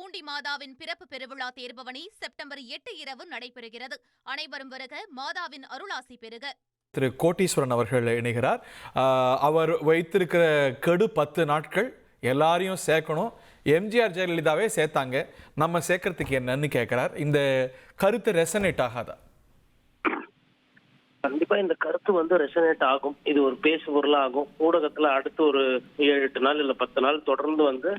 பூண்டி மாதாவின் பிறப்பு பெருவிழா தேர்பவனி செப்டம்பர் 8 இரவு நடைபெறுகிறது. அனைவரும் வருக, மாதாவின் அருளாசி பெறுக. திரு கோட்டீஸ்வரன் அவர்கள் இணைகிறார். அவர் வைத்திருக்கிற கெடு 10 நாட்கள் எல்லாரையும் சேர்க்கணும். எம்ஜிஆர் ஜெயலலிதாவே சேர்த்தாங்க, நம்ம சேர்க்கறதுக்கு என்னன்னு கேட்கிறார். இந்த கருத்து ரெசனேட் ஆகாதா? கண்டிப்பா இந்த கருத்து ரெசனேட் ஆகும். இது ஒரு பேசு பொருளாகும். ஊடகத்துல அடுத்து ஒரு 7-8 நாள் இல்ல 10 நாள் தொடர்ந்து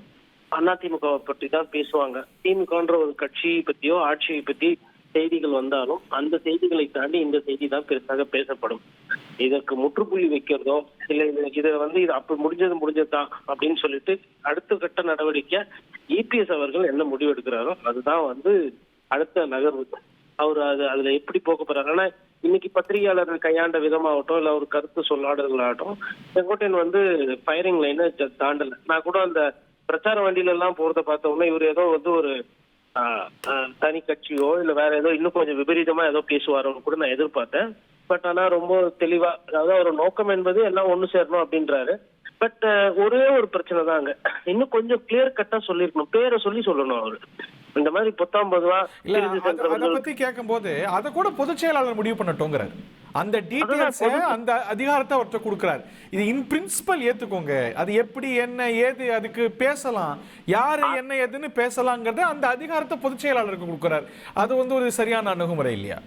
அதிமுகவை பற்றி தான் பேசுவாங்க. திமுகன்ற ஒரு கட்சியை பத்தியோ ஆட்சியை பத்தி செய்திகள் வந்தாலும் அந்த செய்திகளை தாண்டி இந்த செய்தி தான் பெருசாக பேசப்படும். இதற்கு முற்றுப்புள்ளி வைக்கிறதோ இல்ல இது இது அப்படி முடிஞ்சதுதான் அப்படின்னு சொல்லிட்டு அடுத்த கட்ட நடவடிக்கை இபிஎஸ் அவர்கள் என்ன முடிவு எடுக்கிறாரோ அதுதான் அடுத்த நகர்வு. அவர் அதுல எப்படி போக போறாரு. ஆனா இன்னைக்கு பத்திரிகையாளர்கள் கையாண்ட விதமாகட்டும் இல்ல ஒரு கருத்து சொல்லாடல்களாகட்டும், செங்கோட்டையன் ஃபயரிங் லைனை தாண்டல. நான் கூட அந்த பிரச்சார வண்டியில எல்லாம் போறத பார்த்தோம்னா இவர் ஏதோ ஒரு தனி கட்சியோ இல்ல வேற ஏதோ இன்னும் கொஞ்சம் விபரீதமா ஏதோ பேசுவாரோன்னு கூட நான் எதிர்பார்த்தேன். பட் ஆனா ரொம்ப தெளிவா, அதாவது ஒரு நோக்கம் என்பது எல்லாம் ஒண்ணு சேரணும் அப்படின்றாரு. பட் ஒரே ஒரு பிரச்சனை தாங்க, இன்னும் கொஞ்சம் கிளியர் கட்டா சொல்லிருக்கணும், பேரை சொல்லணும். அவரு இந்த மாதிரி 19 பத்தி கேட்கும் போது அதை கூட பொதுச் செயலாளர் முடிவு பண்ணட்டோங்கிறார். அந்த டீடைல்ஸ் அந்த அதிகாரத்தை அவர்கிட்ட கொடுக்கிறார். இது இன் பிரின்சிபல் ஏத்துக்கோங்க, அது எப்படி என்ன ஏது அதுக்கு பேசலாம், யாரு என்ன ஏதுன்னு பேசலாங்கிறத அந்த அதிகாரத்தை பொதுச் செயலாளருக்கு கொடுக்கிறார். அது ஒரு சரியான அணுகுமுறை இல்லையா?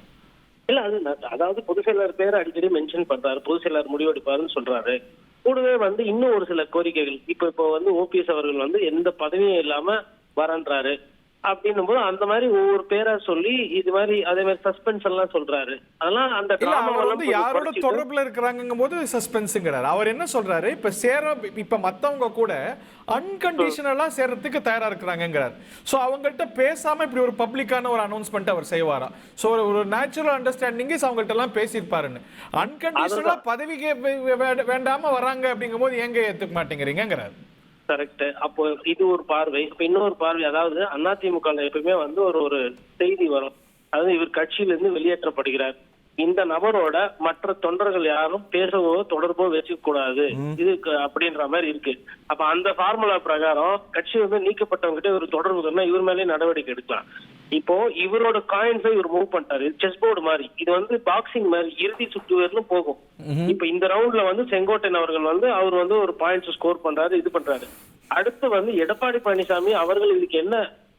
இல்ல அதாவது பொதுச் செயலாளர் பேரை அடிக்கடி மென்ஷன் பண்றாரு, பொதுச் செயலாளர் முடிவெடுப்பாருன்னு சொல்றாரு. கூடவே இன்னும் ஒரு சில கோரிக்கைகள் இப்போ ஓபிஎஸ் அவர்கள் எந்த பதவியும் இல்லாம வரன்றாரு அப்படின்னும் போது அந்த மாதிரி ஒவ்வொரு பேரா சொல்லி இது மாதிரி அதே மாதிரி சஸ்பென்ஸ் எல்லாம் சொல்றாரு. அதெல்லாம் அந்த யாரோட தொடர்புல இருக்கிறாங்க போது சஸ்பென்ஸ்ங்கிறாரு. அவர் என்ன சொல்றாரு, இப்ப மத்தவங்க கூட அன்கண்டிஷனலா சேர்றதுக்கு தயாரா இருக்கிறாங்கிறார். சோ அவங்கள்ட்ட பேசாம இப்படி ஒரு பப்ளிக்கான ஒரு அனௌன்ஸ்மெண்ட் அவர் செய்வாரா? சோ ஒரு நேச்சுரல் அண்டர்ஸ்டாண்டிங் அவங்கள்ட்ட எல்லாம் பேசியிருப்பாருன்னு. அன்கண்டிஷனலா பதவிக்கு வேண்டாம வராங்க அப்படிங்கும் போது எங்க ஏத்துக்க மாட்டேங்கிறீங்கிறார். கரெக்ட். அப்போ இது ஒரு பார்வை. இப்ப இன்னொரு பார்வை, அதாவது அதிமுக எப்பவுமே ஒரு செய்தி வரும், அதாவது இவர் கட்சியில இருந்து வெளியேற்றப்படுகிறார், இந்த நபரோட மற்ற தொண்டர்கள் யாரும் பேசவோ தொடர்போ வச்சுக்க கூடாது இது அப்படின்ற மாதிரி இருக்கு. அப்ப அந்த ஃபார்முலா பிரகாரம் கட்சி நீக்கப்பட்டவங்க கிட்ட ஒரு தொடர்பு இவர் மேலே நடவடிக்கை எடுக்கலாம். இப்போ இவரோட காயின்ஸை இவர் மூவ் பண்ணிட்டாரு. செஸ் போர்டு மாதிரி இது பாக்ஸிங் மாதிரி இறுதி சுற்று வரலும் போகும். இப்ப இந்த ரவுண்ட்ல செங்கோட்டையன் அவர்கள் அவர் ஒரு பாயிண்ட்ஸ் ஸ்கோர் பண்றாரு, இது பண்றாரு. அடுத்து எடப்பாடி பழனிசாமி அவர்கள் இதுக்கு என்ன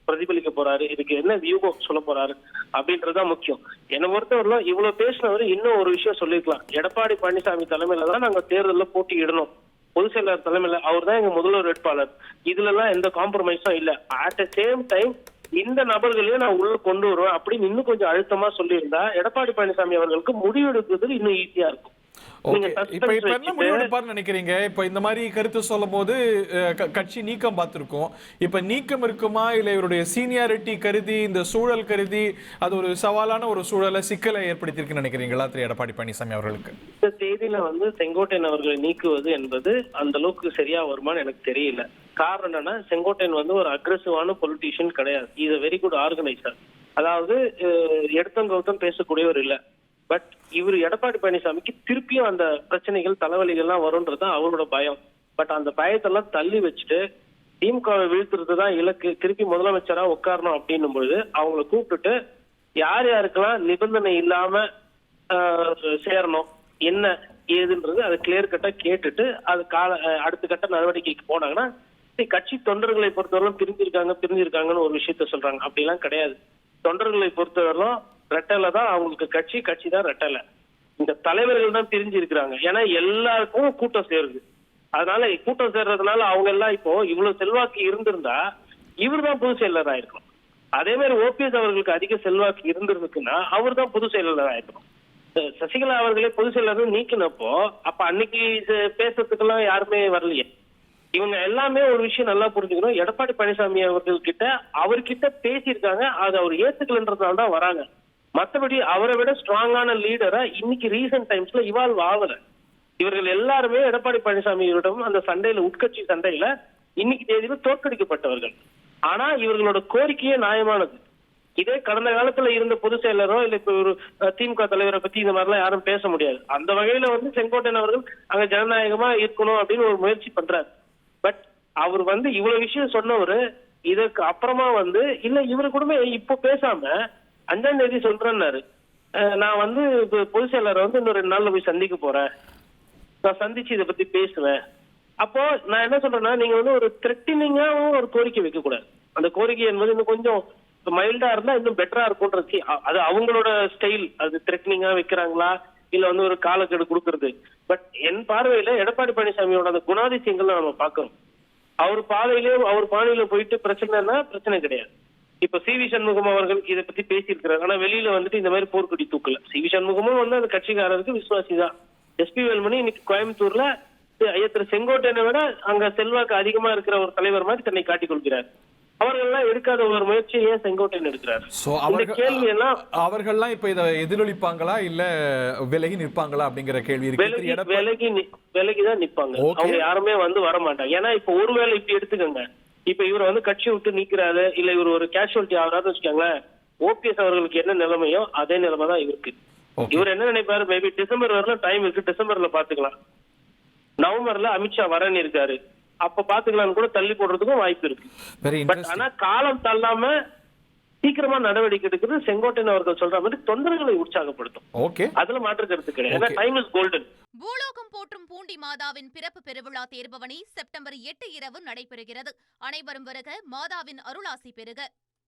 பிரதிபலிக்க போறாரு, இதுக்கு என்ன வியூகம் சொல்ல போறாரு அப்படின்றதுதான் முக்கியம். என்னை பொறுத்தவரை இவ்வளவு பேசினவர் இன்னும் ஒரு விஷயம் சொல்லிருக்கலாம். எடப்பாடி பழனிசாமி தலைமையில தான் நாங்க தேர்தலில் போட்டியிடணும், பொதுச் செயலாளர் தலைமையில அவர் தான் எங்க முதல்வர் வேட்பாளர், இதுல எல்லாம் எந்த காம்ப்ரமைஸும் இல்ல. அட் த சேம் டைம் இந்த நபர்களையும் நான் உள்ள கொண்டு வருவேன் அப்படின்னு இன்னும் கொஞ்சம் அழுத்தமா சொல்லியிருந்தா எடப்பாடி பழனிசாமி அவர்களுக்கு முடிவெடுக்கிறதுக்கு இன்னும் ஈஸியா இருக்கும். இப்ப என்ன முடிவெடுப்பார்னு நினைக்கிறீங்க? இப்ப இந்த மாதிரி கருத்து சொல்லும் போது கட்சி நீக்கம் பார்த்திருக்கோம். இப்ப நீக்கம் இருக்குமா இல்ல இவருடைய சீனியாரிட்டி கருதி இந்த சூழல் கருதி அது ஒரு சவாலான ஒரு சூழலை சிக்கலை ஏற்படுத்தியிருக்கு நினைக்கிறீங்களா திரு எடப்பாடி பழனிசாமி அவர்களுக்கு? இந்த தேதியில செங்கோட்டையன் அவர்களை நீக்குவது என்பது அந்த அளவுக்கு சரியா வருமானு எனக்கு தெரியல. காரணம் என்னன்னா, செங்கோட்டையன் ஒரு அக்ரெசிவான பொலிட்டீஷியன் கிடையாது. Is a very good organiser. அதாவது எடுத்தம் கௌத்தம் பேசக்கூடியவர் இல்ல. பட் இவர் எடப்பாடி பழனிசாமிக்கு திருப்பியும் அந்த பிரச்சனைகள் தலைவலிகள்லாம் வரும்ன்றது அவரோட பயம். பட் அந்த பயத்தெல்லாம் தள்ளி வச்சுட்டு திமுகவை வீழ்த்துறதுதான் இலக்கு, திருப்பி முதலமைச்சரா உட்காரணும் அப்படின்னும் பொழுது அவங்களை கூப்பிட்டுட்டு யார் யாருக்கெல்லாம் நிபந்தனை இல்லாம சேரணும் என்ன ஏதுன்றது அதை கிளியர் கட்டா கேட்டுட்டு அது அடுத்த கட்ட நடவடிக்கைக்கு போனாங்கன்னா, கட்சி தொண்டர்களை பொறுத்தவரைக்கும் பிரிஞ்சிருக்காங்கன்னு ஒரு விஷயத்த சொல்றாங்க. அப்படிலாம் கிடையாது. தொண்டர்களை பொறுத்தவரைக்கும் ரெட்டலை தான் அவங்களுக்கு கட்சி தான் ரெட்டலை. இந்த தலைவர்கள் தான் பிரிஞ்சு இருக்கிறாங்க. ஏன்னா எல்லாருக்கும் கூட்டம் சேருது. அதனால கூட்டம் சேர்றதுனால அவங்க எல்லாம் இப்போ இவ்வளவு செல்வாக்கு இருந்திருந்தா இவர் தான் பொதுச் செயலர் ஆயிருக்கணும். அதே மாதிரி ஓபிஎஸ் அவர்களுக்கு அதிக செல்வாக்கு இருந்திருக்குன்னா அவர் தான் பொதுச் செயலர் ஆயிருக்கணும். சசிகலா அவர்களே பொதுச் செயலர் நீக்கினப்போ அப்ப அன்னைக்கு பேசுறதுக்கெல்லாம் யாருமே வரலையே. இவங்க எல்லாமே ஒரு விஷயம் நல்லா புரிஞ்சுக்கணும், எடப்பாடி பழனிசாமி அவர்கிட்ட பேசியிருக்காங்க, அது அவர் ஏத்துக்கலன்றதுனால தான் வராங்க. மற்றபடி அவரை விட ஸ்ட்ராங்கான லீடரா இன்னைக்கு ரீசன்ட் டைம்ஸ்ல இவால்வ் ஆகல. இவர்கள் எல்லாருமே எடப்பாடி பழனிசாமியிடம் அந்த சண்டையில உட்கட்சி சண்டையில இன்னைக்கு தேதியில தோற்கடிக்கப்பட்டவர்கள். ஆனா இவர்களோட கோரிக்கையே நியாயமானது. இதே கடந்த காலத்துல இருந்த பொதுச் செயலரோ இல்ல இப்ப ஒரு திமுக தலைவரை பத்தி இந்த மாதிரிலாம் யாரும் பேச முடியாது. அந்த வகையில செங்கோட்டையன் அவர்கள் அங்க ஜனநாயகமா இருக்கணும் அப்படின்னு ஒரு முயற்சி பண்றாரு. பட் அவர் இவ்வளவு விஷயம் சொன்னவரு இதற்கு அப்புறமா வந்து இல்ல இவரு கூட இப்போ பேசாம 5ஆம் தேதி சொல்றேன்னாரு. நான் வந்து பொதுச் செயலரை வந்து இன்னும் 2 நாள்ல போய் சந்திக்க போறேன், நான் சந்திச்சு இதை பத்தி பேசுவேன். அப்போ நான் என்ன சொல்றேன்னா, நீங்க வந்து ஒரு த்ரெட்டினிங்காவும் ஒரு கோரிக்கை வைக்க கூடாது. அந்த கோரிக்கை என்பது இன்னும் கொஞ்சம் மைல்டா இருந்தா இன்னும் பெட்டரா இருக்கும்ன்றது அது அவங்களோட ஸ்டைல். அது த்ரெட்டினிங்கா வைக்கிறாங்களா இல்ல வந்து ஒரு காலக்கெடு கொடுக்கறது. பட் என் பார்வையில எடப்பாடி பழனிசாமியோட அந்த குணாதிசயங்கள் நம்ம பாக்குறோம். அவர் பாதையிலேயே அவர் பாதையில போயிட்டு பிரச்சனைனா பிரச்சனை கிடையாது. இப்ப சி.வி. சண்முகம் அவர்கள் இதை பத்தி பேசியிருக்கிறார். ஆனா வெளியில வந்துட்டு இந்த மாதிரி போர்க்கொடி தூக்கல. சி.வி. சண்முகமும் வந்து அந்த கட்சிக்காரருக்கு விசுவாசி தான். எஸ்.பி. வேலுமணி இன்னைக்கு கோயம்புத்தூர்ல ஐயா திரு செங்கோட்டையனை விட அங்க செல்வாக்கு அதிகமா இருக்கிற ஒரு தலைவர் மாதிரி தன்னை காட்டிக் கொள்கிறார். அவர்கள்லாம் எடுக்காத ஒரு முயற்சி ஏன் செங்கோட்டையன் எடுக்கிறார்? கேள்வி எல்லாம் அவர்கள்லாம் இப்ப இதை எதிரொலிப்பாங்களா இல்ல விலகி நிற்பாங்களா அப்படிங்கிற கேள்வி இருக்கு. விலகிதான் நிப்பாங்க. அவங்க யாருமே வந்து வர மாட்டாங்க. ஏன்னா இப்ப ஒருவேளை இப்படி எடுத்துக்கோங்க, இப்ப இவர் வந்து கட்சி விட்டு நிக்கிறாரு இல்ல இவர் ஒரு கேஷுவலிட்டி ஆகிறாருன்னு வச்சுக்கோங்களேன், ஓபிஎஸ் அவர்களுக்கு என்ன நிலைமையோ அதே நிலைமை தான் இவருக்கு. இவர் என்ன நினைப்பாரு, மேபி டிசம்பர் வரல டைம் இருக்கு, டிசம்பர்ல பாத்துக்கலாம், நவம்பர்ல அமித்ஷா வரன்னு இருக்காரு, அப்ப பாத்துக்கலாம்னு கூட தள்ளி போடுறதுக்கும் வாய்ப்பு இருக்கு. பட் ஆனா காலம் தள்ளாம சீக்கிரமா நடவடிக்கை எடுக்கிறது செங்கோட்டையன் அவர்கள் சொல்ற மாதிரி தொண்டர்களை உற்சாகப்படுத்தும். அதுல மாற்று கருத்து கிடையாது. Time is golden. பூலோகம் போற்றும் பூண்டி மாதாவின் பிறப்பு பெருவிழா தேர்பவனி செப்டம்பர் 8 இரவு நடைபெறுகிறது. அனைவரும் வருக, மாதாவின் அருளாசி பெறுக.